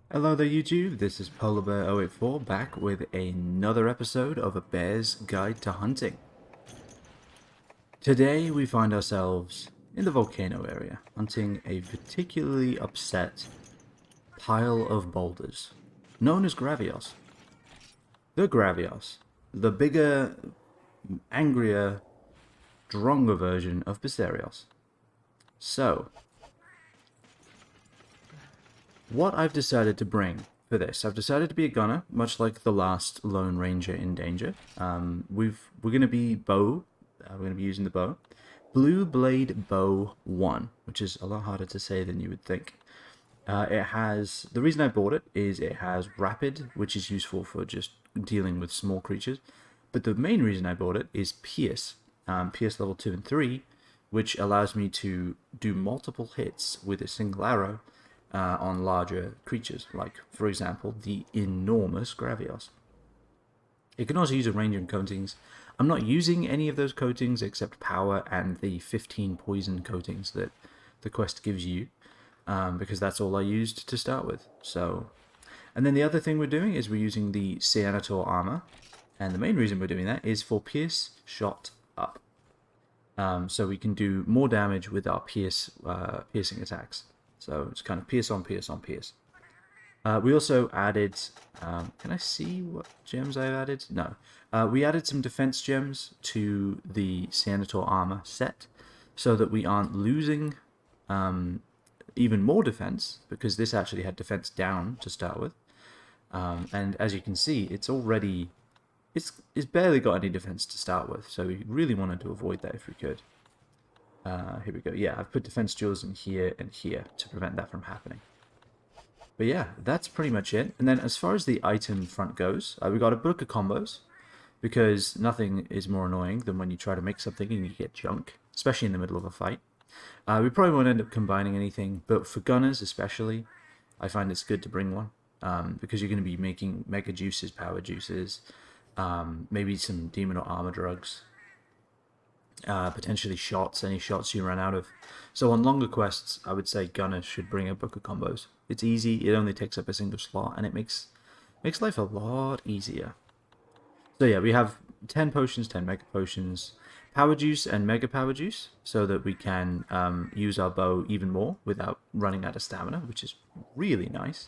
Hello there YouTube, this is PolarBear084 back with another episode of A Bear's Guide to Hunting. Today we find ourselves in the volcano area, hunting a particularly upset pile of boulders, known as Gravios. The Gravios, the bigger, angrier, stronger version of Becerrios. So, what I've decided to bring for this, I've decided to be a gunner, much like the last Lone Ranger in Danger. We're going to be bow. We're going to be using the bow. Blue Blade Bow 1, which is a lot harder to say than you would think. It has, the reason I bought it is it has rapid, which is useful for just dealing with small creatures. But the main reason I bought it is Pierce, Pierce level 2 and 3, which allows me to do multiple hits with a single arrow on larger creatures, like, for example, the enormous Gravios. It can also use a range of coatings. I'm not using any of those coatings except power and the 15 poison coatings that the quest gives you, because that's all I used to start with. So, and then the other thing we're doing is we're using the Ceanataur armor, and the main reason we're doing that is for Pierce Shot Up. So we can do more damage with our piercing attacks. So it's kind of pierce on pierce on pierce. We also added, can I see what gems I've added? No. We added some defense gems to the Ceanataur armor set so that we aren't losing even more defense, because this actually had defense down to start with. And as you can see, it's already, it's barely got any defense to start with, so we really wanted to avoid that if we could. Here we go. Yeah, I've put defense jewels in here and here to prevent that from happening. But yeah, that's pretty much it. And then as far as the item front goes, we got a book of combos, because nothing is more annoying than when you try to make something and you get junk, especially in the middle of a fight. We probably won't end up combining anything, but for gunners especially, I find it's good to bring one, because you're going to be making mega juices, power juices, maybe some demon or armor drugs. Potentially shots, any shots you run out of. So on longer quests, I would say gunners should bring a book of combos. It's easy, it only takes up a single slot, and it makes life a lot easier. So yeah, we have 10 potions, 10 mega potions, power juice and mega power juice, so that we can use our bow even more without running out of stamina, which is really nice.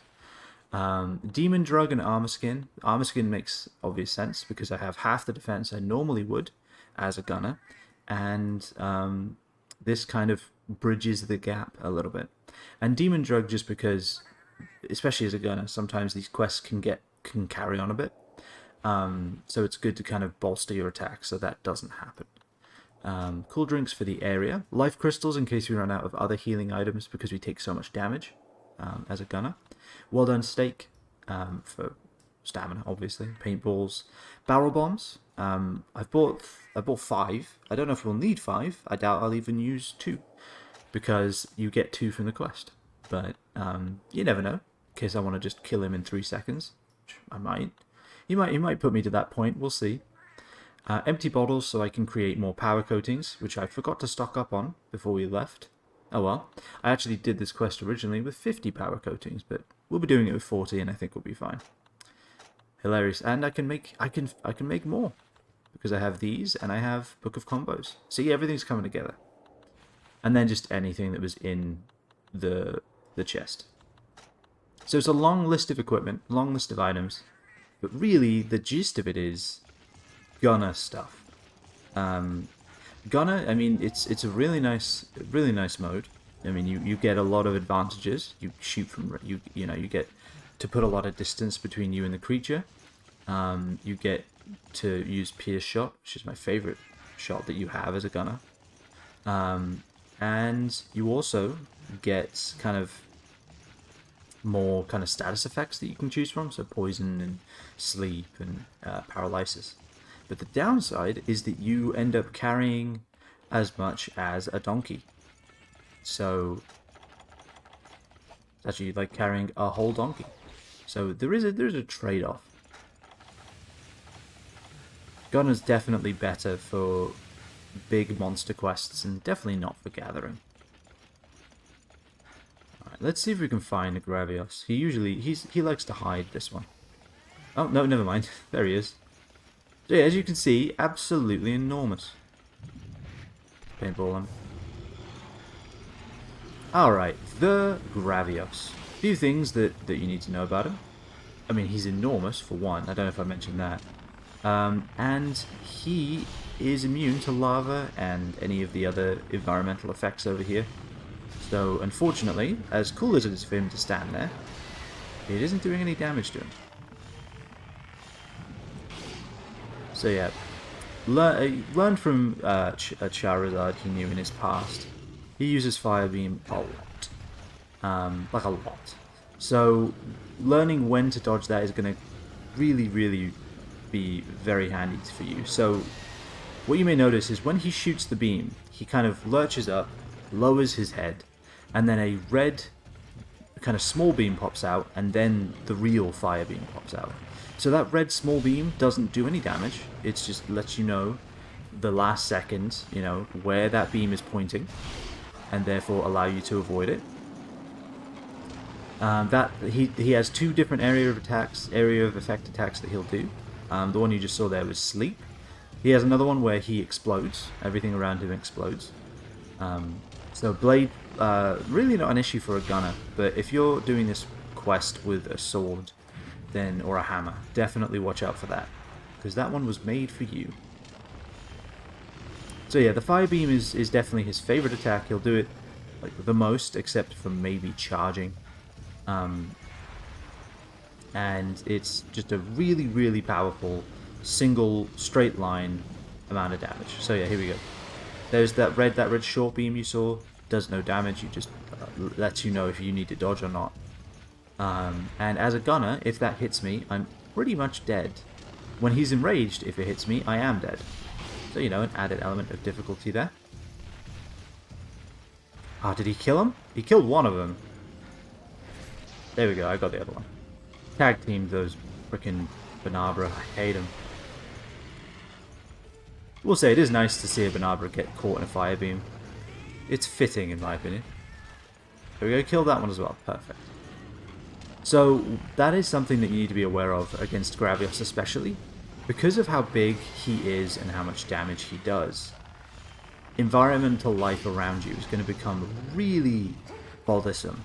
Demon drug and armor skin. Armor skin makes obvious sense because I have half the defense I normally would as a gunner, and this kind of bridges the gap a little bit. And demon drug, just because, especially as a gunner, sometimes these quests can carry on a bit, so it's good to kind of bolster your attack so that doesn't happen. Cool drinks for the area, life crystals in case we run out of other healing items because we take so much damage as a gunner, well done steak for stamina, obviously, paintballs, barrel bombs. I bought 5. I don't know if we'll need 5. I doubt I'll even use 2, because you get 2 from the quest. But you never know. In case I want to just kill him in 3 seconds, which I might. He might put me to that point. We'll see. Empty bottles so I can create more power coatings, which I forgot to stock up on before we left. Oh well. I actually did this quest originally with 50 power coatings, but we'll be doing it with 40, and I think we'll be fine. Hilarious. And I can make more, because I have these and I have Book of Combos. See, everything's coming together. And then just anything that was in the chest. So it's a long list of equipment, long list of items, but really the gist of it is gunner stuff. Gunner, I mean, it's a really nice mode. I mean, you get a lot of advantages. You shoot from you get to put a lot of distance between you and the creature. You get to use Pierce Shot, which is my favorite shot that you have as a gunner. And you also get kind of more kind of status effects that you can choose from, so poison and sleep and paralysis. But the downside is that you end up carrying as much as a donkey. So it's actually like carrying a whole donkey. So there's a trade-off. Gunner's definitely better for big monster quests and definitely not for gathering. Alright, let's see if we can find a Gravios. He likes to hide this one. Oh, no, never mind. There he is. So yeah, as you can see, absolutely enormous. Paintball him. Alright, the Gravios. A few things that you need to know about him. I mean, he's enormous, for one. I don't know if I mentioned that. And he is immune to lava and any of the other environmental effects over here. So, unfortunately, as cool as it is for him to stand there, it isn't doing any damage to him. So yeah, learned from Charizard he knew in his past. He uses Fire Beam a lot. Like a lot. So, learning when to dodge that is going to really be very handy for you. So, what you may notice is when he shoots the beam, he kind of lurches up, lowers his head, and then a red kind of small beam pops out, and then the real fire beam pops out. So that red small beam doesn't do any damage. It just lets you know the last second, you know, where that beam is pointing, and therefore allow you to avoid it. He has two different area of effect attacks that he'll do. The one you just saw there was sleep. He has another one where he explodes. Everything around him explodes. So blade, really not an issue for a gunner, but if you're doing this quest with a sword, then or a hammer, definitely watch out for that, because that one was made for you. So yeah, the fire beam is definitely his favorite attack. He'll do it like the most, except for maybe charging. And it's just a really powerful single straight line amount of damage. So yeah, here we go. There's that red short beam you saw. Does no damage. You just lets you know if you need to dodge or not. And as a gunner, if that hits me, I'm pretty much dead. When he's enraged, if it hits me, I am dead. So, you know, an added element of difficulty there. Ah, did he kill him? He killed one of them. There we go, I got the other one. Tag teamed those frickin' Blademaster. I hate him. We'll say it is nice to see a Blademaster get caught in a fire beam. It's fitting, in my opinion. There we go, kill that one as well. Perfect. So, that is something that you need to be aware of against Gravios especially. Because of how big he is and how much damage he does, environmental life around you is going to become really bothersome.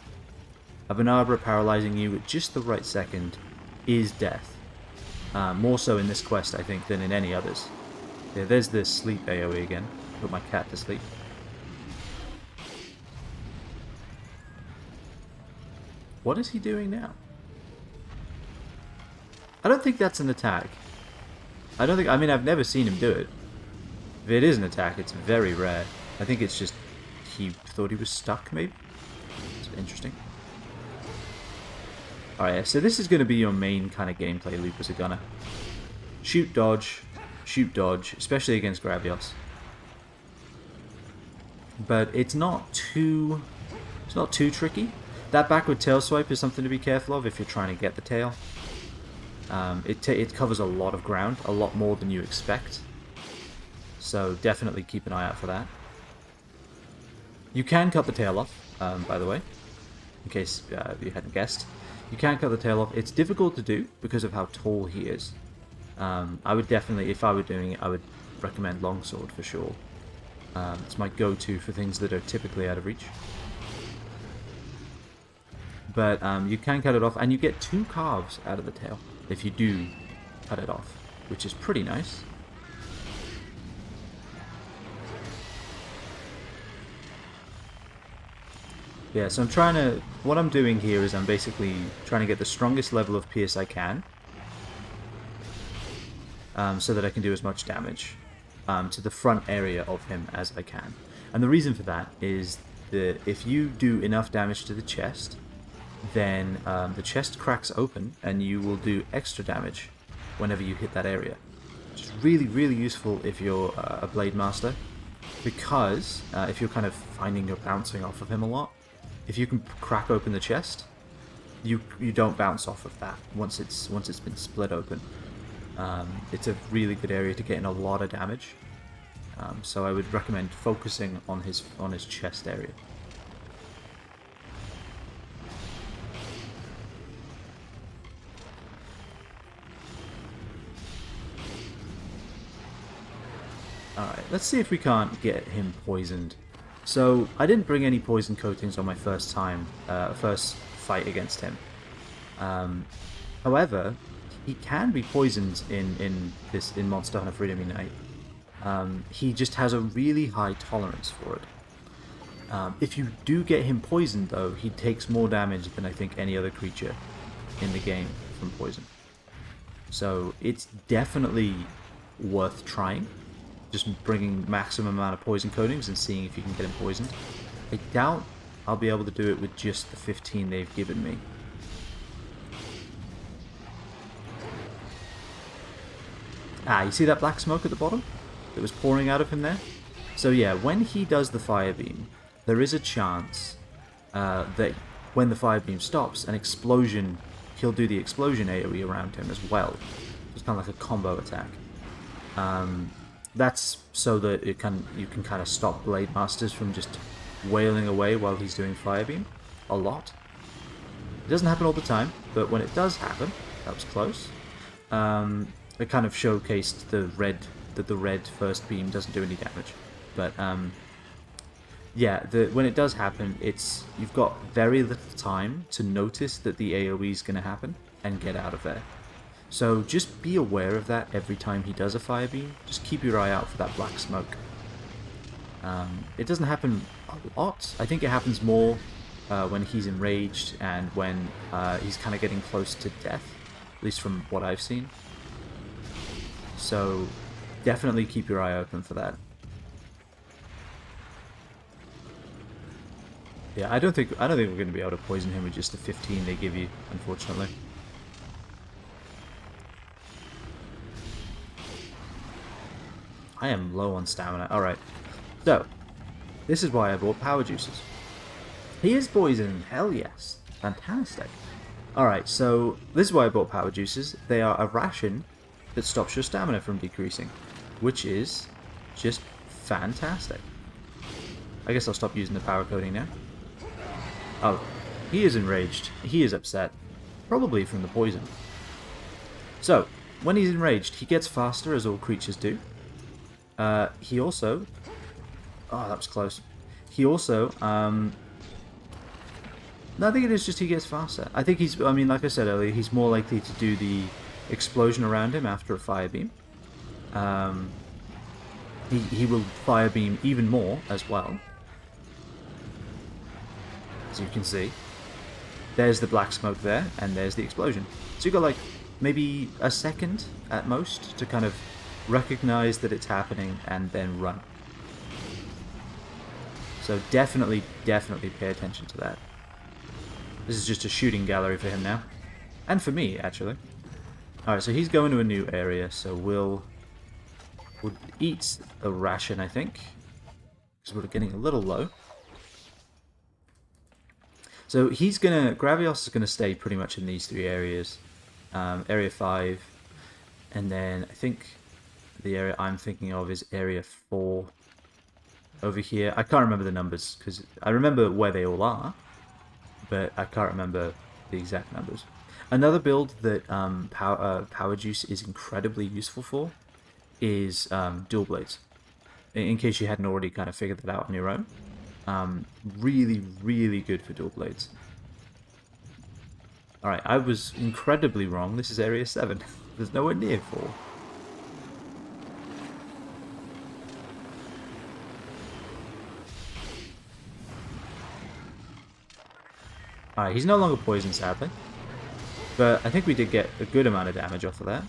A Blademaster paralyzing you at just the right second is death. More so in this quest, I think, than in any others. Yeah, there's this sleep AoE again. Put my cat to sleep. What is he doing now? I don't think that's an attack. I mean, I've never seen him do it. If it is an attack, it's very rare. I think it's just he thought he was stuck, maybe? It's interesting. Alright, so this is going to be your main kind of gameplay loop as a gunner. Shoot, dodge, especially against Gravios. But it's not too tricky. That backward tail swipe is something to be careful of if you're trying to get the tail. It covers a lot of ground, a lot more than you expect. So definitely keep an eye out for that. You can cut the tail off, by the way, in case you hadn't guessed. You can cut the tail off. It's difficult to do because of how tall he is. I would definitely, if I were doing it, I would recommend longsword for sure. It's my go-to for things that are typically out of reach. But you can cut it off, and you get 2 carves out of the tail if you do cut it off, which is pretty nice. Yeah, so what I'm doing here is I'm basically trying to get the strongest level of pierce I can, so that I can do as much damage to the front area of him as I can. And the reason for that is that if you do enough damage to the chest, then the chest cracks open and you will do extra damage whenever you hit that area. Which is really useful if you're a Blademaster, because if you're kind of finding you're bouncing off of him a lot, if you can crack open the chest, you don't bounce off of that once it's been split open. It's a really good area to get in a lot of damage. So I would recommend focusing on his chest area. Alright, let's see if we can't get him poisoned. So, I didn't bring any poison coatings on my first fight against him. However, he can be poisoned in Monster Hunter Freedom Unite. He just has a really high tolerance for it. If you do get him poisoned, though, he takes more damage than I think any other creature in the game from poison. So it's definitely worth trying. Just bringing maximum amount of poison coatings and seeing if you can get him poisoned. I doubt I'll be able to do it with just the 15 they've given me. You see that black smoke at the bottom that was pouring out of him there? So yeah, when he does the fire beam, there is a chance that when the fire beam stops, an explosion, he'll do the explosion AoE around him as well. It's kind of like a combo attack. That's so that you can kind of stop Blademasters from just wailing away while he's doing fire beam a lot. It doesn't happen all the time, but when it does happen, that was close. It kind of showcased that the red first beam doesn't do any damage. But yeah, when it does happen, you've got very little time to notice that the AoE is going to happen and get out of there. So just be aware of that every time he does a fire beam. Just keep your eye out for that black smoke. It doesn't happen a lot. I think it happens more when he's enraged and when he's kind of getting close to death, at least from what I've seen. So definitely keep your eye open for that. Yeah, I don't think we're going to be able to poison him with just the 15 they give you, unfortunately. I am low on stamina. Alright, so this is why I bought power juices. He is poisoned. Hell yes. Fantastic. Alright, so this is why I bought power juices. They are a ration that stops your stamina from decreasing, which is just fantastic. I guess I'll stop using the power coating now. Oh, he is enraged. He is upset. Probably from the poison. So, when he's enraged, he gets faster, as all creatures do. He also... Oh, that was close. He also... No, I think it is just he gets faster. I think he's... I mean, like I said earlier, he's more likely to do the explosion around him after a fire beam. He will fire beam even more as well. As you can see. There's the black smoke there, and there's the explosion. So you've got like maybe a second at most to kind of recognize that it's happening and then run. So definitely pay attention to that. This is just a shooting gallery for him now. And for me, actually. Alright, so he's going to a new area, so we'll eat a ration, I think. Because we're getting a little low. So Gravios is gonna stay pretty much in these three areas. Area 5, and then I think the area I'm thinking of is Area 4 over here. I can't remember the numbers, because I remember where they all are, but I can't remember the exact numbers. Another build that Power Juice is incredibly useful for is dual blades. In case you hadn't already kind of figured that out on your own. Really good for dual blades. Alright, I was incredibly wrong. This is Area 7. There's nowhere near 4. Alright, he's no longer poisoned, sadly. But I think we did get a good amount of damage off of that.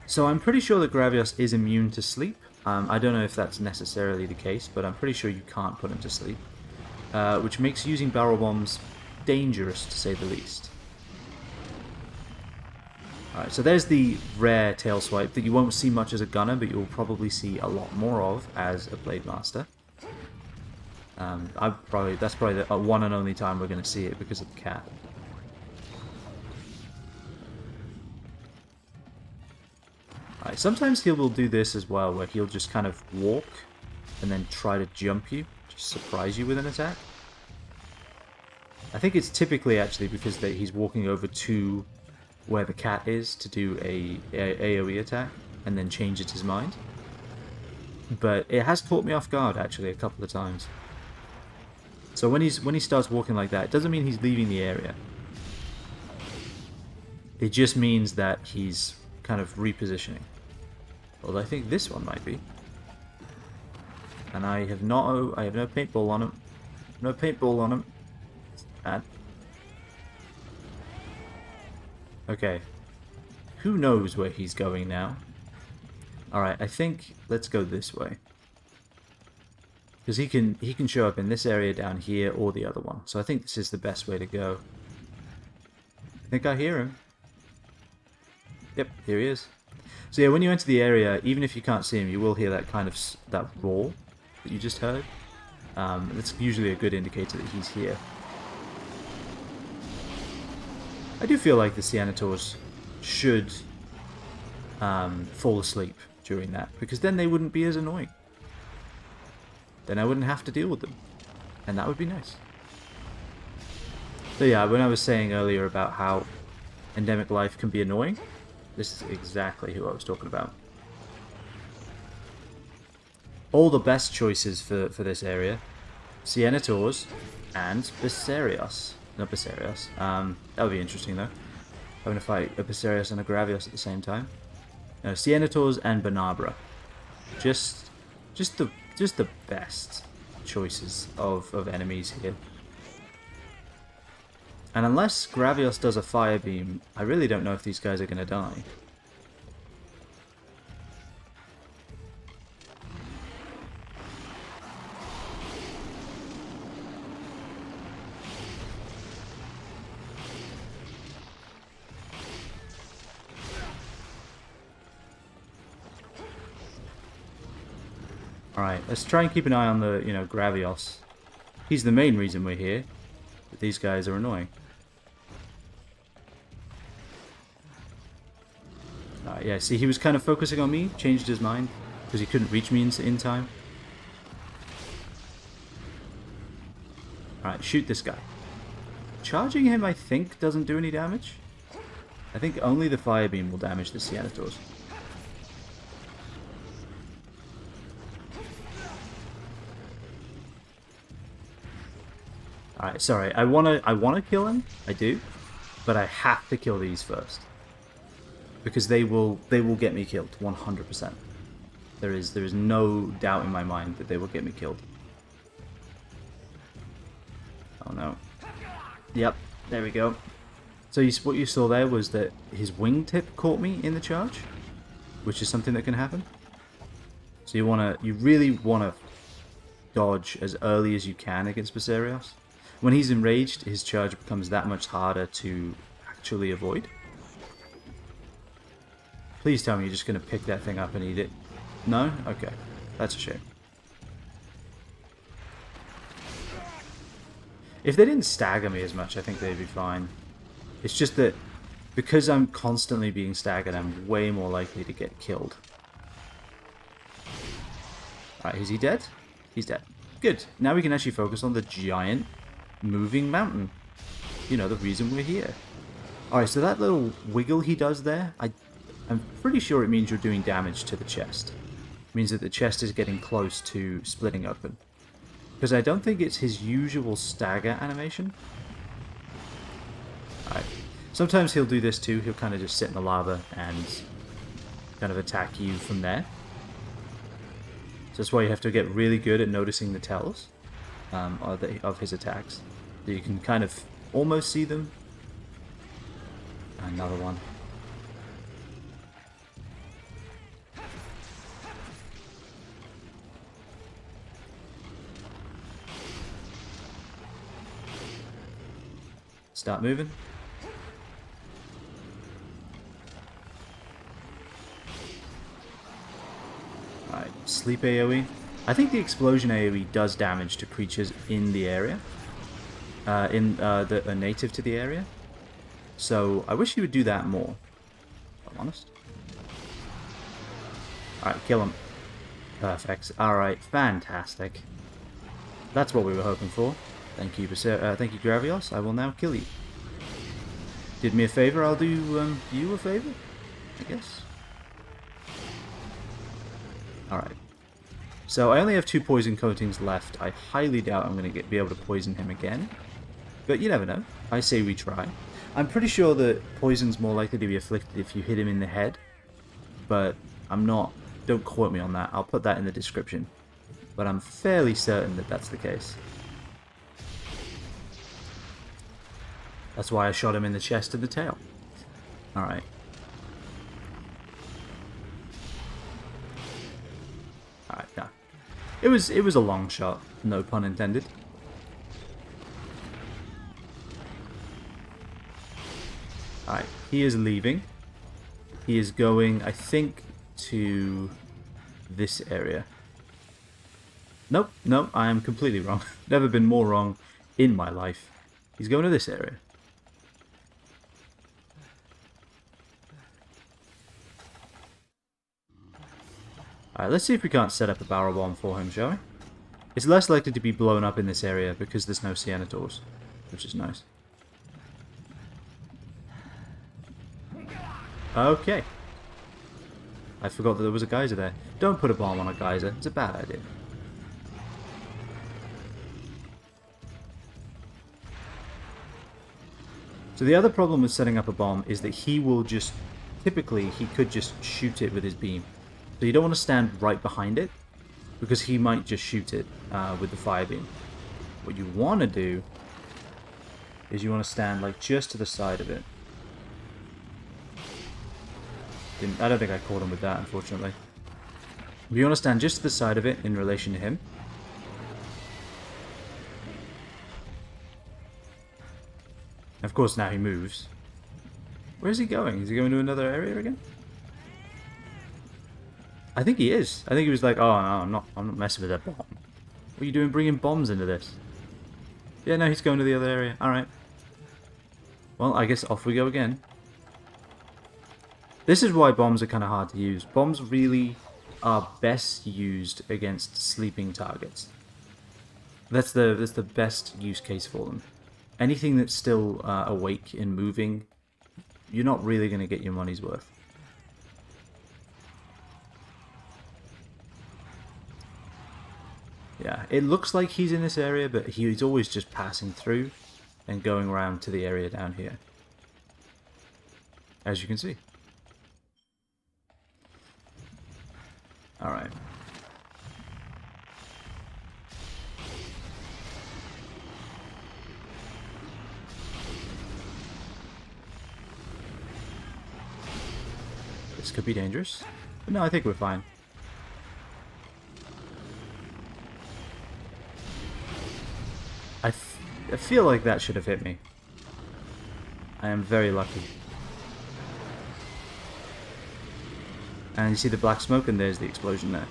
So I'm pretty sure that Gravios is immune to sleep. I don't know if that's necessarily the case, but I'm pretty sure you can't put him to sleep. Which makes using barrel bombs dangerous, to say the least. Alright, so there's the rare tail swipe that you won't see much as a gunner, but you'll probably see a lot more of as a Blademaster. That's probably the one and only time we're going to see it because of the cat. Alright, sometimes he will do this as well, where he'll just kind of walk and then try to jump you, just surprise you with an attack. I think it's typically actually because he's walking over to where the cat is to do a AoE attack and then changes his mind. But it has caught me off guard actually a couple of times. So when he starts walking like that, it doesn't mean he's leaving the area. It just means that he's kind of repositioning. Although I think this one might be. And I have no paintball on him. No paintball on him. It's bad. Okay. Who knows where he's going now? Alright, I think let's go this way. Because he can show up in this area down here or the other one. So I think this is the best way to go. I think I hear him. Yep, here he is. So yeah, when you enter the area, even if you can't see him, you will hear that kind of that roar that you just heard. That's usually a good indicator that he's here. I do feel like the Ceanataurs should fall asleep during that, because then they wouldn't be as annoying. Then I wouldn't have to deal with them, and that would be nice. So yeah, when I was saying earlier about how endemic life can be annoying, this is exactly who I was talking about. All the best choices for this area: Ceanataurs and Behemoths. Not Behemoths. That would be interesting though. Having to fight a Behemoth and a Gravios at the same time. No, Ceanataurs and Blademaster. Just the best choices of enemies here. And unless Gravios does a fire beam, I really don't know if these guys are going to die. Alright, let's try and keep an eye on the, Gravios. He's the main reason we're here, but these guys are annoying. Yeah, see, he was kind of focusing on me, changed his mind, because he couldn't reach me in time. Alright, shoot this guy. Charging him, I think, doesn't do any damage. I think only the fire beam will damage the Ceanataurs. Alright, sorry, I wanna kill him, I do, but I have to kill these first. Because they will get me killed, 100%. There is no doubt in my mind that they will get me killed. Oh no. Yep, there we go. So what you saw there was that his wingtip caught me in the charge, which is something that can happen. So you really wanna dodge as early as you can against Behemoth. When he's enraged, his charge becomes that much harder to actually avoid. Please tell me you're just going to pick that thing up and eat it. No? Okay. That's a shame. If they didn't stagger me as much, I think they'd be fine. It's just that because I'm constantly being staggered, I'm way more likely to get killed. Alright, is he dead? He's dead. Good. Now we can actually focus on the giant moving mountain. You know, the reason we're here. Alright, so that little wiggle he does there, I'm pretty sure it means you're doing damage to the chest. It means that the chest is getting close to splitting open. Because I don't think it's his usual stagger animation. Alright. Sometimes he'll do this too. He'll kind of just sit in the lava and kind of attack you from there. So that's why you have to get really good at noticing the tells of his attacks. So you can kind of almost see them. Another one. Start moving. Alright, sleep AoE. I think the explosion AoE does damage to creatures in the area. That are native to the area. So I wish he would do that more, if I'm honest. Alright, kill him. Perfect. Alright, fantastic. That's what we were hoping for. Thank you, Gravios. I will now kill you. did me a favor, I'll do you a favor, I guess. Alright. So I only have 2 poison coatings left. I highly doubt I'm going to be able to poison him again. But you never know. I say we try. I'm pretty sure that poison's more likely to be afflicted if you hit him in the head. But I'm not... Don't quote me on that. I'll put that in the description. But I'm fairly certain that that's the case. That's why I shot him in the chest and the tail. Alright. Alright, yeah. It was a long shot, no pun intended. Alright, he is leaving. He is going, I think, to this area. Nope, nope, I am completely wrong. Never been more wrong in my life. He's going to this area. Alright, let's see if we can't set up a barrel bomb for him, shall we? It's less likely to be blown up in this area because there's no Ceanataurs, which is nice. Okay. I forgot that there was a geyser there. Don't put a bomb on a geyser. It's a bad idea. So the other problem with setting up a bomb is that he will just... Typically, he could just shoot it with his beam. So you don't want to stand right behind it, because he might just shoot it with the fire beam. What you want to do is you want to stand like just to the side of it. I don't think I caught him with that, unfortunately. You want to stand just to the side of it in relation to him. Of course, now he moves. Where is he going? Is he going to another area again? I think he is. I think he was like, oh no, I'm not messing with that bomb. What are you doing bringing bombs into this? Yeah, no, he's going to the other area. Alright. Well, I guess off we go again. This is why bombs are kind of hard to use. Bombs really are best used against sleeping targets. That's the best use case for them. Anything that's still awake and moving, you're not really going to get your money's worth. Yeah, it looks like he's in this area, but he's always just passing through and going around to the area down here. As you can see. Alright. This could be dangerous. But no, I think we're fine. I feel like that should have hit me. I am very lucky. And you see the black smoke, and there's the explosion there.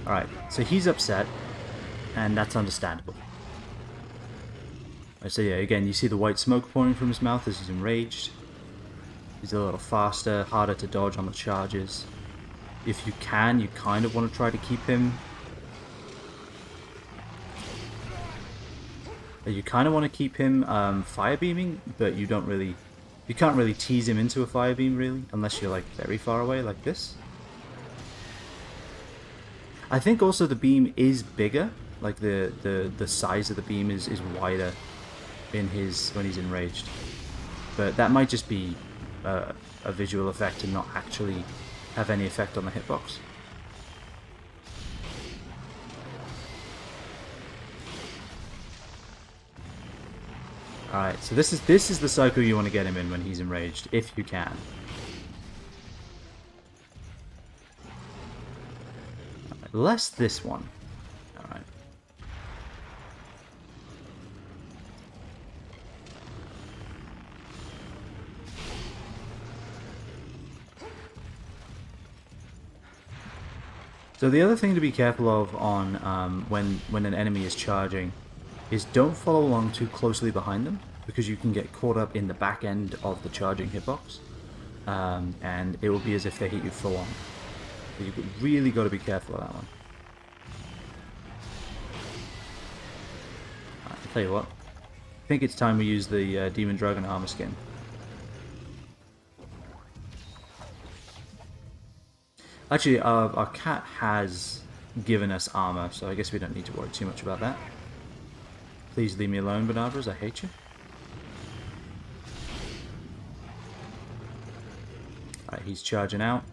Alright, so he's upset, and that's understandable. So yeah, again, you see the white smoke pouring from his mouth as he's enraged. He's a little faster, harder to dodge on the charges. If you can, you kind of want to try to keep him... You kind of want to keep him fire beaming, but you don't really... You can't really tease him into a fire beam, really, unless you're like very far away, like this. I think also the beam is bigger, like the size of the beam is wider in when he's enraged. But that might just be a visual effect and not actually have any effect on the hitbox. Alright, so this is the cycle you want to get him in when he's enraged, if you can. Right, less this one. Alright. So the other thing to be careful of on when an enemy is charging is don't follow along too closely behind them, because you can get caught up in the back end of the charging hitbox, and it will be as if they hit you full on. So you've really got to be careful of that one. Right, I'll tell you what, I think it's time we use the Demon Dragon armor skin. Actually, our cat has given us armor, so I guess we don't need to worry too much about that. Please leave me alone, Banavras. I hate you. Alright, he's charging out.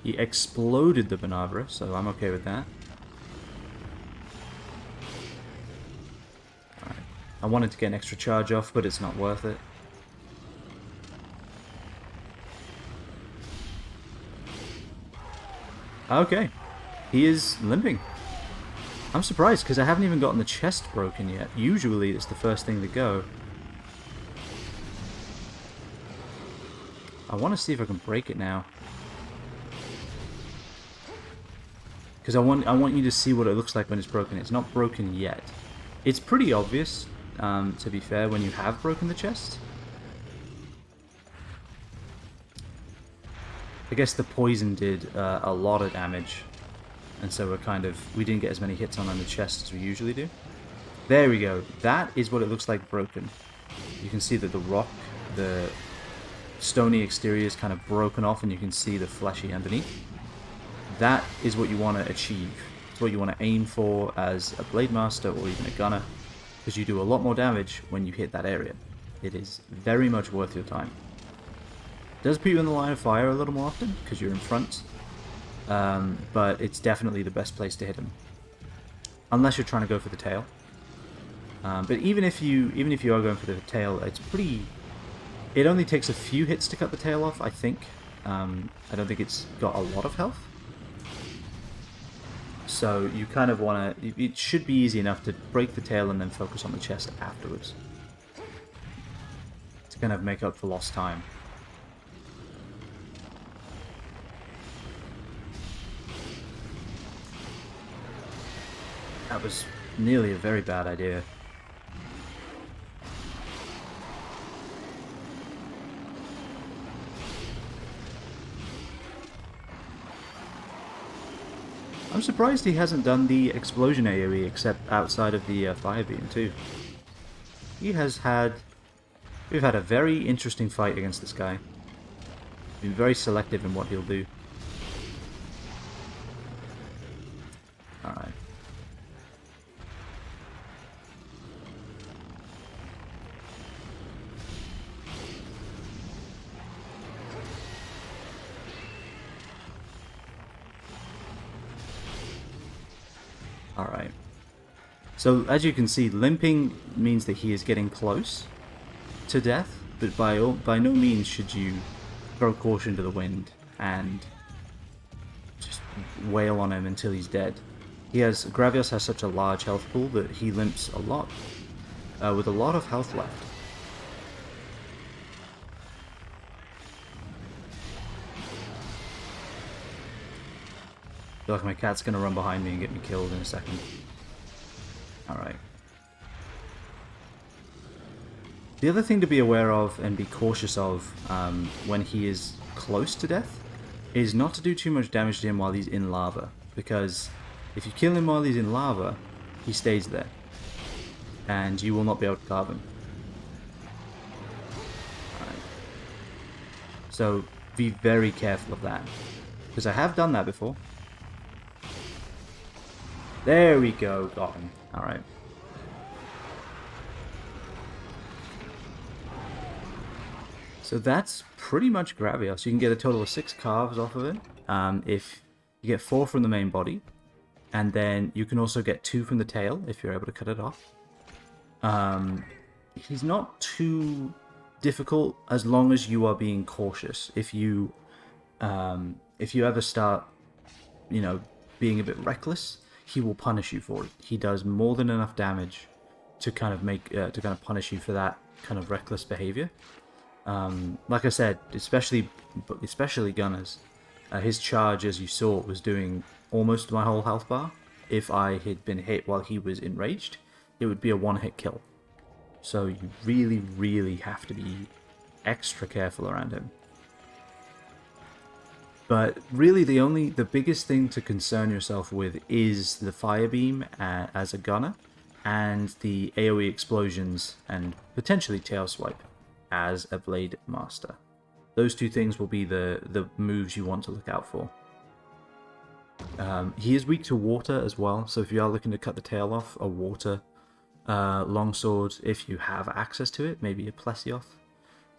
He exploded the Banavra, so I'm okay with that. Alright. I wanted to get an extra charge off, but it's not worth it. Okay. He is limping. I'm surprised, because I haven't even gotten the chest broken yet. Usually it's the first thing to go. I want to see if I can break it now. Because I want you to see what it looks like when it's broken. It's not broken yet. It's pretty obvious, to be fair, when you have broken the chest. I guess the poison did a lot of damage. And so we didn't get as many hits on the chest as we usually do. There we go. That is what it looks like broken. You can see that the rock, the stony exterior is kind of broken off, and you can see the fleshy underneath. That is what you want to achieve. It's what you want to aim for as a Blademaster or even a gunner, because you do a lot more damage when you hit that area. It is very much worth your time. It does put you in the line of fire a little more often, because you're in front. But it's definitely the best place to hit him, unless you're trying to go for the tail. But even if you are going for the tail, it's pretty. It only takes a few hits to cut the tail off, I think. I don't think it's got a lot of health, so you kind of want to. It should be easy enough to break the tail and then focus on the chest afterwards to kind of make up for lost time. That was nearly a very bad idea. I'm surprised he hasn't done the explosion AoE except outside of the fire beam too. We've had a very interesting fight against this guy. Been very selective in what he'll do. Alright. Alright. So, as you can see, limping means that he is getting close to death, but by no means should you throw caution to the wind and just wail on him until he's dead. Gravios has such a large health pool that he limps a lot, with a lot of health left. I feel like my cat's gonna run behind me and get me killed in a second. Alright. The other thing to be aware of and be cautious of when he is close to death is not to do too much damage to him while he's in lava, because if you kill him while he's in lava, he stays there, and you will not be able to carve him. Alright. So be very careful of that, because I have done that before. There we go, got him. Alright. So that's pretty much Gravios. You can get a total of 6 carves off of it. If you get 4 from the main body, and then you can also get 2 from the tail if you're able to cut it off. He's not too difficult as long as you are being cautious. If you ever start, being a bit reckless, he will punish you for it. He does more than enough damage to kind of punish you for that kind of reckless behavior. Like I said, especially gunners, his charge, as you saw, was doing almost my whole health bar. If I had been hit while he was enraged, it would be a one-hit kill. So you really, really have to be extra careful around him. But really, the biggest thing to concern yourself with is the fire beam as a gunner, and the AoE explosions and potentially tail swipe as a Blademaster. Those two things will be the moves you want to look out for. He is weak to water as well, so if you are looking to cut the tail off, a water longsword, if you have access to it, maybe a Plesioth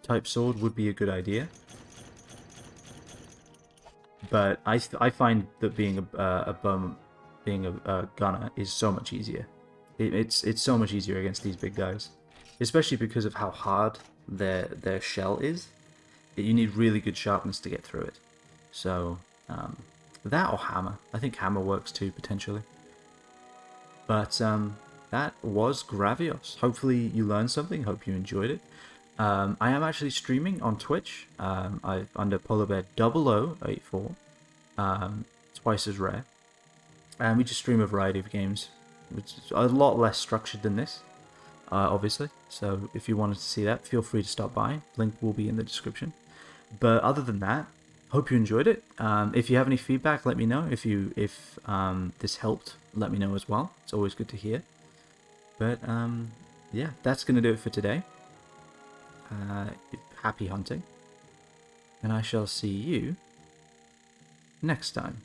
type sword would be a good idea. But I find that being a gunner is so much easier. It's so much easier against these big guys, especially because of how hard their shell is. You need really good sharpness to get through it. So that or hammer. I think hammer works too potentially. But that was Gravios. Hopefully you learned something. Hope you enjoyed it. I am actually streaming on Twitch. Under PolarBear0084. Twice as rare. And we just stream a variety of games, which is a lot less structured than this, obviously. So if you wanted to see that, feel free to stop by. Link will be in the description. But other than that, hope you enjoyed it. If you have any feedback, let me know. If this helped, let me know as well. It's always good to hear. But yeah, that's going to do it for today. Happy hunting. And I shall see you next time.